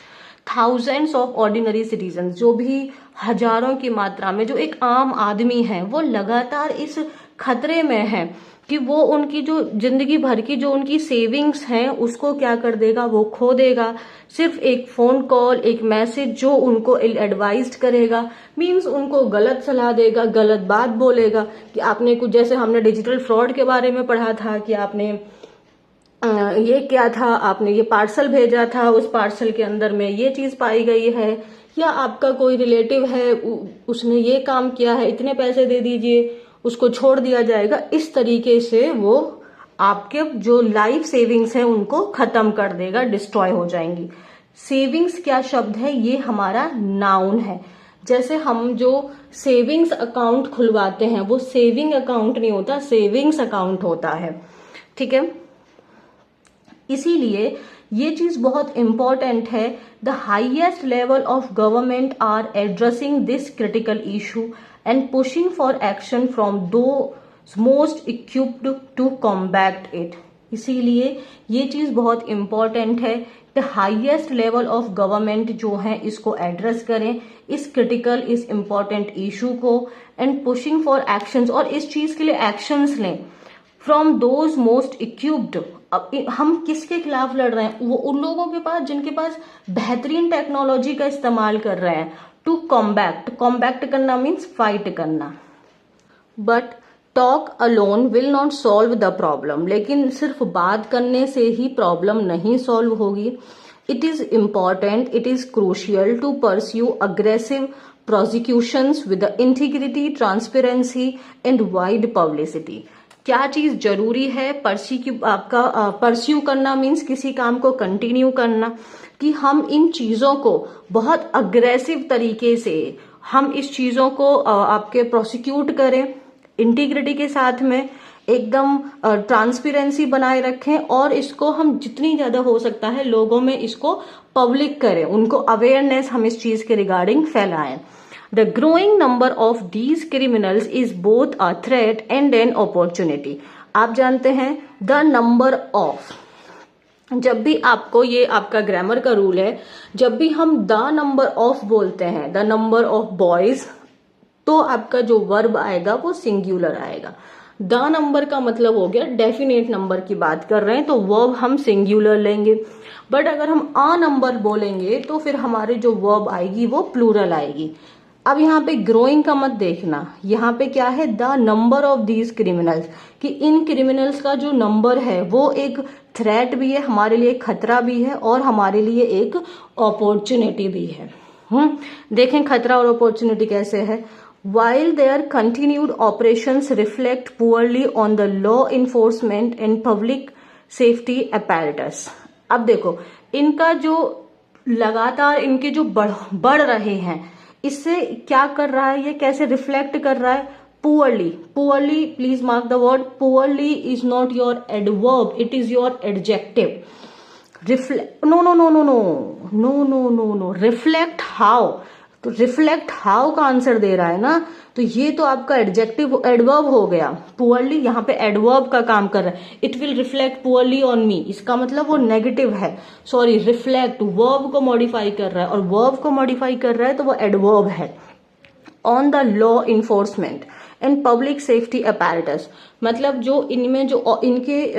Thousands of ordinary citizens, जो भी हजारों की मात्रा में जो एक आम आदमी है, वो लगातार इस खतरे में है कि वो उनकी जो जिंदगी भर की जो उनकी सेविंग्स हैं उसको क्या कर देगा, वो खो देगा। सिर्फ एक फोन कॉल, एक मैसेज जो उनको इल एडवाइज्ड करेगा, मीन्स उनको गलत सलाह देगा, गलत बात बोलेगा कि आपने कुछ, जैसे हमने डिजिटल फ्रॉड के बारे में पढ़ा था कि आपने ये क्या था, आपने ये पार्सल भेजा था, उस पार्सल के अंदर में ये चीज पाई गई है, या आपका कोई रिलेटिव है उसने ये काम किया है, इतने पैसे दे दीजिए, उसको छोड़ दिया जाएगा। इस तरीके से वो आपके जो लाइफ सेविंग्स है उनको खत्म कर देगा, डिस्ट्रॉय हो जाएंगी। सेविंग्स क्या शब्द है, ये हमारा नाउन है। जैसे हम जो सेविंग्स अकाउंट खुलवाते हैं, वो सेविंग अकाउंट नहीं होता, सेविंग्स अकाउंट होता है, ठीक है। इसीलिए ये चीज बहुत इंपॉर्टेंट है। The highest level of government are addressing this critical issue and pushing for action from those most equipped to combat it। इसीलिए ये चीज बहुत इंपॉर्टेंट है, the highest level of government जो है इसको एड्रेस करें, इस क्रिटिकल, इस इंपॉर्टेंट इशू को, एंड पुशिंग फॉर एक्शंस, और इस चीज के लिए एक्शंस लें। फ्रॉम दोज मोस्ट इक्विप्ड, अब हम किसके खिलाफ लड़ रहे हैं, वो उन लोगों के पास जिनके पास बेहतरीन टेक्नोलॉजी का इस्तेमाल कर रहे हैं। टू कॉम्बैक्ट, कॉम्बैक्ट करना मीन्स फाइट करना। But talk alone will not solve the problem, लेकिन सिर्फ बात करने से ही प्रॉब्लम नहीं सॉल्व होगी। It is important, it is crucial to pursue aggressive prosecutions with the integrity, transparency and wide publicity. क्या चीज जरूरी है, परस्यू करना मीन्स किसी काम को कंटिन्यू करना, कि हम इन चीजों को बहुत अग्रेसिव तरीके से हम इस चीजों को आपके प्रोसिक्यूट करें, इंटीग्रिटी के साथ में एकदम ट्रांसपेरेंसी बनाए रखें, और इसको हम जितनी ज्यादा हो सकता है लोगों में इसको पब्लिक करें, उनको अवेयरनेस हम इस चीज के रिगार्डिंग फैलाएं। The growing number of these criminals is both a threat and an opportunity. आप जानते हैं द नंबर ऑफ, जब भी आपको, ये आपका ग्रामर का रूल है, जब भी हम द नंबर ऑफ बोलते हैं, द नंबर ऑफ बॉयज, तो आपका जो वर्ब आएगा वो सिंगुलर आएगा। द नंबर का मतलब हो गया डेफिनेट नंबर की बात कर रहे हैं, तो वर्ब हम सिंगुलर लेंगे। बट अगर हम अ नंबर बोलेंगे तो फिर हमारे जो वर्ब आएगी वो प्लूरल आएगी। अब यहाँ पे ग्रोइंग का मत देखना, यहाँ पे क्या है, the number of these criminals, कि इन क्रिमिनल्स का जो नंबर है वो एक थ्रेट भी है, हमारे लिए खतरा भी है, और हमारे लिए एक अपॉर्चुनिटी भी है। देखें खतरा और अपॉर्चुनिटी कैसे है। While their continued operations reflect poorly on the law enforcement and public safety apparatus। अब देखो इनका जो लगातार इनके जो बढ़ रहे हैं, इससे क्या कर रहा है, ये कैसे रिफ्लेक्ट कर रहा है, poorly. Poorly, please mark the word, poorly is not your adverb, it is your adjective. Reflect, no no no no no no no no no, reflect how, तो रिफ्लेक्ट हाउ का आंसर दे रहा है ना, तो ये तो आपका एडजेक्टिव एडवर्ब हो गया। पुअरली यहाँ पे एडवर्ब का काम कर रहा है, it will reflect poorly on me, इसका मतलब वो नेगेटिव है। सॉरी, रिफ्लेक्ट वर्ब को मॉडिफाई कर रहा है, और वर्ब को मॉडिफाई कर रहा है तो वो एडवर्ब है। On the law enforcement and public safety apparatus, मतलब जो इनमें जो इनके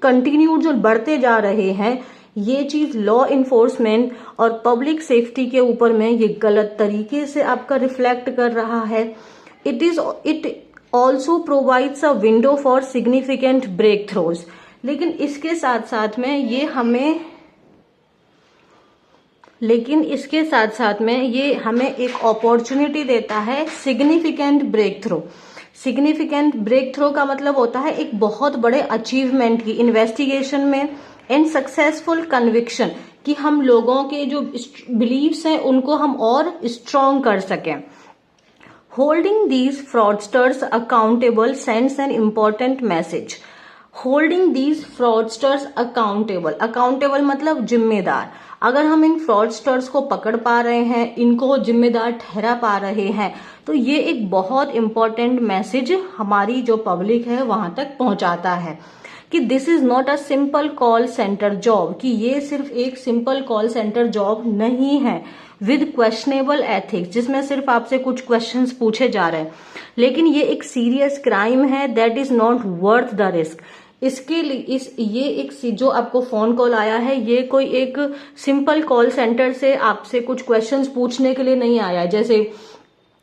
कंटिन्यू जो बढ़ते जा रहे हैं, ये चीज लॉ इन्फोर्समेंट और पब्लिक सेफ्टी के ऊपर में ये गलत तरीके से आपका रिफ्लेक्ट कर रहा है। It also provides a window for significant breakthroughs, लेकिन इसके साथ साथ में ये हमें एक अपॉर्चुनिटी देता है, significant breakthrough. Significant breakthrough का मतलब होता है एक बहुत बड़े अचीवमेंट की इन्वेस्टिगेशन में, एंड सक्सेसफुल कन्विक्शन, कि हम लोगों के जो बिलीव्स हैं उनको हम और स्ट्रॉन्ग कर सकें। Holding these fraudsters accountable sends an important message. Holding these fraudsters accountable, accountable मतलब जिम्मेदार। अगर हम इन फ्रॉडस्टर्स को पकड़ पा रहे हैं, इनको जिम्मेदार ठहरा पा रहे हैं, तो ये एक बहुत इंपॉर्टेंट मैसेज हमारी जो पब्लिक है वहां तक पहुंचाता है कि this is not a simple call centre job, कि ये सिर्फ एक सिंपल कॉल सेंटर जॉब नहीं है विद क्वेश्चनेबल एथिक्स, जिसमें सिर्फ आपसे कुछ क्वेश्चंस पूछे जा रहे हैं, लेकिन ये एक सीरियस क्राइम है that is not worth the risk. इसके लिए ये एक जो आपको फोन कॉल आया है, ये कोई एक सिंपल कॉल सेंटर से आपसे कुछ क्वेश्चंस पूछने के लिए नहीं आया है। जैसे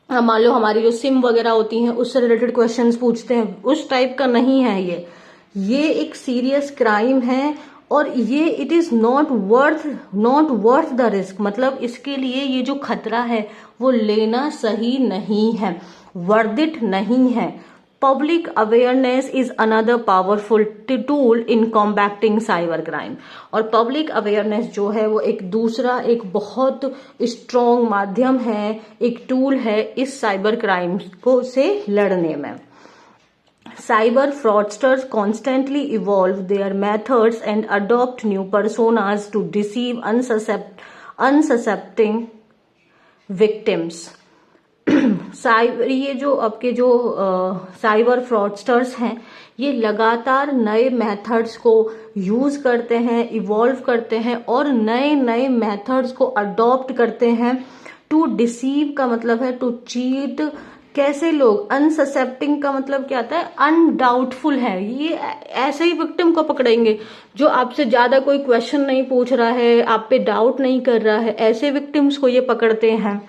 मान लो हमारी जो सिम वगैरह होती हैं उससे रिलेटेड क्वेश्चंस पूछते हैं, उस टाइप का नहीं है ये एक सीरियस क्राइम है, और ये it is not worth the risk, मतलब इसके लिए ये जो खतरा है वो लेना सही नहीं है, वर्थ इट नहीं है। Public awareness is another powerful tool in combating cyber crime, और पब्लिक अवेयरनेस जो है वो एक दूसरा एक बहुत स्ट्रॉन्ग माध्यम है, एक टूल है इस साइबर क्राइम को से लड़ने में। Cyber fraudsters constantly evolve their methods and adopt new personas to deceive unsuspecting victims. ये जो आपके जो साइबर फ्रॉडस्टर्स हैं, ये लगातार नए मेथड्स को यूज करते हैं, इवॉल्व करते हैं, और नए नए मेथड्स को अडॉप्ट करते हैं। टू डिसीव का मतलब है टू चीट। कैसे लोग, अनससेप्टिंग का मतलब क्या आता है, अनडाउटफुल है, ये ऐसे ही विक्टिम को पकड़ेंगे जो आपसे ज्यादा कोई क्वेश्चन नहीं पूछ रहा है, आप पे डाउट नहीं कर रहा है, ऐसे विक्टिम्स को ये पकड़ते हैं।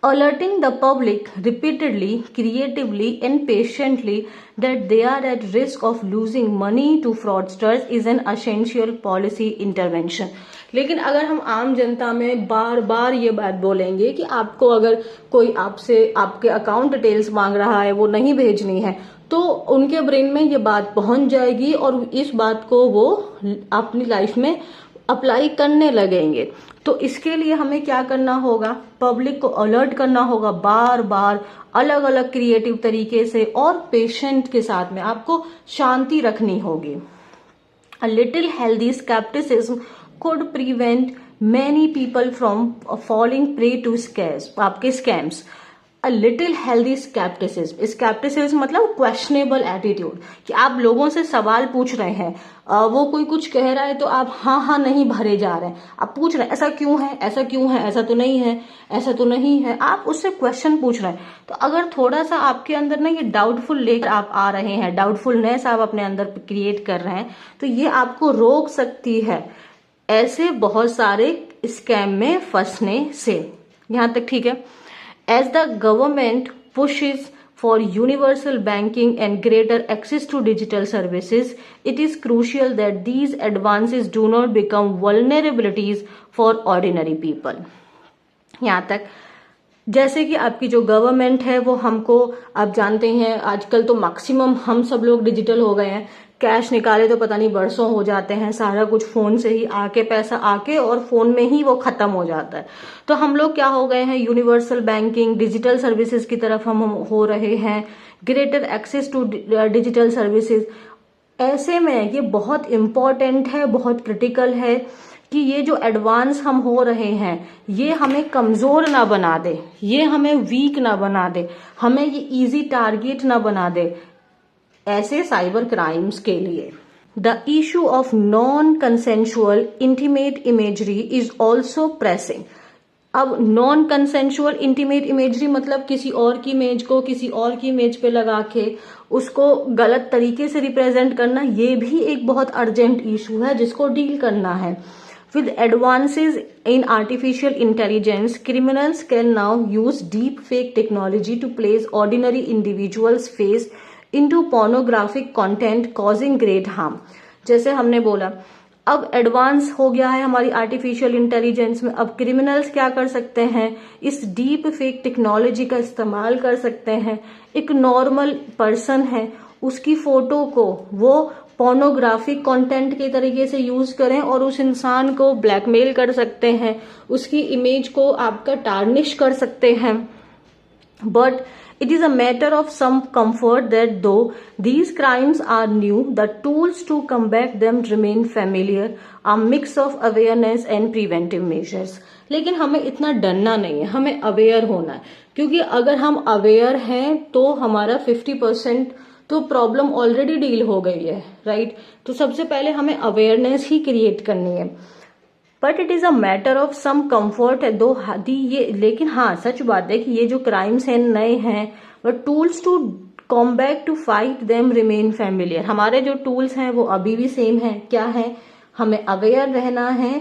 Alerting the public repeatedly, creatively and patiently that they are at risk of losing money to fraudsters is an essential policy intervention. लेकिन अगर हम आम जनता में बार बार ये बात बोलेंगे कि आपको अगर कोई आपसे आपके अकाउंट डिटेल्स मांग रहा है, वो नहीं भेजनी है, तो उनके ब्रेन में ये बात पहुंच जाएगी और इस बात को वो अपनी लाइफ में अप्लाई करने लगेंगे। तो इसके लिए हमें क्या करना होगा, पब्लिक को अलर्ट करना होगा बार बार अलग अलग क्रिएटिव तरीके से, और पेशेंट के साथ में आपको शांति रखनी होगी। A little healthy skepticism could prevent many people from falling prey to आपके scams. A little healthy skepticism, skepticism मतलब questionable attitude, कि आप लोगों से सवाल पूछ रहे हैं, वो कोई कुछ कह रहा है तो आप हाँ हाँ नहीं भरे जा रहे हैं, आप पूछ रहे हैं ऐसा क्यों है, ऐसा क्यों है, ऐसा तो नहीं है, ऐसा तो नहीं है, आप उससे क्वेश्चन पूछ रहे हैं। तो अगर थोड़ा सा आपके अंदर ना ये डाउटफुल लेकर आप आ रहे हैं, डाउटफुलनेस आप अपने अंदर क्रिएट कर रहे हैं, तो ये आपको रोक सकती है ऐसे बहुत सारे स्कैम में फंसने से। यहां तक ठीक है। As the government pushes for universal banking and greater access to digital services, it is crucial that these advances do not become vulnerabilities for ordinary people. यहाँ तक जैसे कि आपकी जो गवर्नमेंट है वो हमको, आप जानते हैं आजकल तो मैक्सिमम हम सब लोग डिजिटल हो गए हैं, कैश निकाले तो पता नहीं बरसों हो जाते हैं, सारा कुछ फोन से ही आके पैसा आके और फोन में ही वो खत्म हो जाता है। तो हम लोग क्या हो गए हैं, यूनिवर्सल बैंकिंग डिजिटल सर्विसेज की तरफ हम हो रहे हैं, greater access to digital services. ऐसे में ये बहुत इंपॉर्टेंट है, बहुत क्रिटिकल है कि ये जो एडवांस हम हो रहे हैं ये हमें कमजोर ना बना दे, ये हमें वीक ना बना दे, हमें ये इजी टारगेट ना बना दे ऐसे साइबर क्राइम्स के लिए। The issue of non consensual intimate imagery is also pressing. अब नॉन कंसेंशुअल इंटीमेट इमेजरी मतलब किसी और की इमेज को किसी और की इमेज पे लगा के उसको गलत तरीके से रिप्रेजेंट करना, ये भी एक बहुत अर्जेंट इशू है जिसको डील करना है। With advances in artificial intelligence, criminals can now use deep fake technology to place ordinary individuals' face into pornographic content causing great harm. जैसे हमने बोला अब एडवांस हो गया है हमारी आर्टिफिशियल इंटेलिजेंस में, अब क्रिमिनल्स क्या कर सकते हैं, इस डीप फेक टेक्नोलॉजी का इस्तेमाल कर सकते हैं। एक नॉर्मल पर्सन है उसकी फोटो को वो पोर्नोग्राफिक कंटेंट के तरीके से यूज करें और उस इंसान को ब्लैकमेल कर सकते हैं, उसकी इमेज को आपका टार्निश कर सकते हैं। But it is a matter of some comfort that though these crimes are new, the tools to combat them remain familiar, a mix of awareness and preventive measures. लेकिन हमें इतना डरना नहीं है, हमें अवेयर होना है, क्योंकि अगर हम अवेयर हैं तो हमारा 50% तो प्रॉब्लम ऑलरेडी डील हो गई है, राइट। तो सबसे पहले हमें अवेयरनेस ही क्रिएट करनी है। But it is a matter of some comfort है दो ये, लेकिन हाँ सच बात है कि ये जो क्राइम्स हैं नए हैं, but tools to combat to fight them remain familiar. हमारे जो टूल्स हैं वो अभी भी सेम है, क्या है, हमें अवेयर रहना है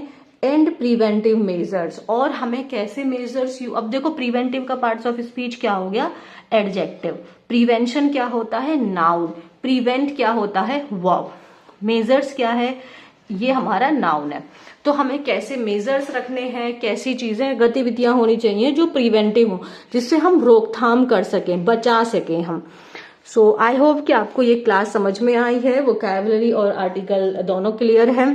एंड प्रिवेंटिव मेजर्स। और हमें कैसे मेजर्स अब देखो प्रिवेंटिव का पार्ट्स ऑफ स्पीच क्या हो गया, एडजेक्टिव। प्रिवेंशन क्या होता है, नाउन। प्रिवेंट क्या होता है, वर्ब। मेजर्स क्या है, ये हमारा नाउन है। तो हमें कैसे मेजर्स रखने हैं, कैसी चीजें गतिविधियां होनी चाहिए जो प्रिवेंटिव हो, जिससे हम रोकथाम कर सकें, बचा सकें हम। सो आई होप कि आपको ये क्लास समझ में आई है। वोकैबुलरी और आर्टिकल दोनों क्लियर है।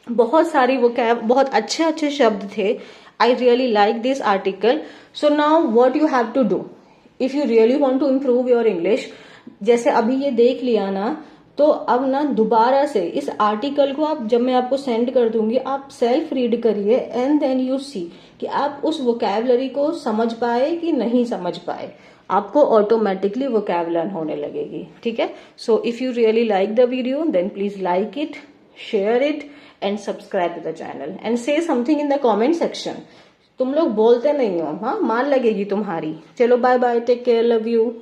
बहुत सारी बहुत अच्छे अच्छे शब्द थे। I really like this article. So now what you have to do if you really want to improve your English, जैसे अभी ये देख लिया ना, तो अब ना दोबारा से इस आर्टिकल को आप, जब मैं आपको सेंड कर दूंगी, आप सेल्फ रीड करिए एंड देन यू सी कि आप उस वोकैबुलरी को समझ पाए कि नहीं समझ पाए। आपको ऑटोमेटिकली वोकैबुलरी होने लगेगी, ठीक है। So if you really like the video then please like it, share it and subscribe to the channel and say something in the comment section. तुम लोग बोलते नहीं हो, हाँ, मान लगेगी तुम्हारी। चलो bye bye, take care, love you.